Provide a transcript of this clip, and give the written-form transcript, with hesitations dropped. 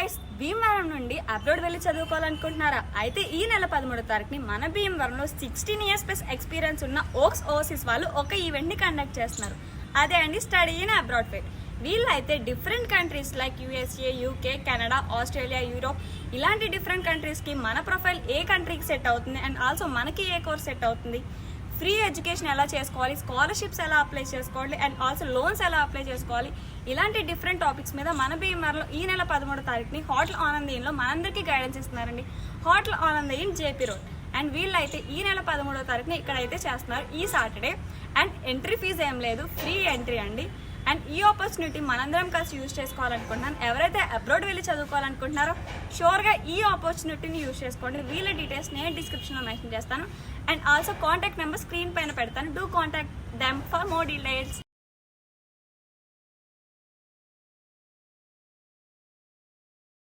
Guys, Bhimavaram నుండి abroad వెళ్ళి చదువుకోవాలనుకుంటున్నారా? అయితే ఈ నెల 13వ తారీఖుని మన భీమవరంలో 16 years ప్లస్ ఎక్స్పీరియన్స్ ఉన్న ఓక్స్ ఓవర్సీస్ వాళ్ళు ఒక ఈవెంట్ ని కండక్ట్ చేస్తున్నారు. అదే అండి స్టడీ ఇన్ అబ్రాడ్ ఫెయిర్. వీళ్ళైతే different countries like USA, UK, Canada, Australia, Europe ఇలాంటి డిఫరెంట్ కంట్రీస్కి మన ప్రొఫైల్ ఏ కంట్రీకి సెట్ అవుతుంది అండ్ ఆల్సో మనకి ఏ కోర్స్ సెట్ అవుతుంది, ఫ్రీ ఎడ్యుకేషన్ ఎలా చేసుకోవాలి, స్కాలర్షిప్స్ ఎలా అప్లై చేసుకోవాలి అండ్ ఆల్సో లోన్స్ ఎలా అప్లై చేసుకోవాలి, ఇలాంటి డిఫరెంట్ టాపిక్స్ మీద మన భీమవరంలో ఈ నెల 13వ తారీఖుని హోటల్ ఆనందీయంలో మనందరికీ గైడెన్స్ ఇస్తున్నారండి. Hotel Anandiyan JP road. And వీళ్ళైతే ఈ నెల 13వ తారీఖుని ఇక్కడైతే చేస్తున్నారు ఈ సాటర్డే. అండ్ ఎంట్రీ ఫీజు ఏం లేదు, ఫ్రీ ఎంట్రీ అండి. అండ్ ఈ ఆపర్చునిటీ మనందరం కలిసి యూజ్ చేసుకోవాలనుకుంటున్నాను. ఎవరైతే అబ్రాడ్ వెళ్ళి చదువుకోవాలనుకుంటున్నారో షూర్గా ఈ ఆపర్చునిటీని యూజ్ చేసుకోండి. వీళ్ళ డీటెయిల్స్ నేను డిస్క్రిప్షన్లో మెన్షన్ చేస్తాను. And also contact number screen పైన పెడతాను. Do contact them for more details.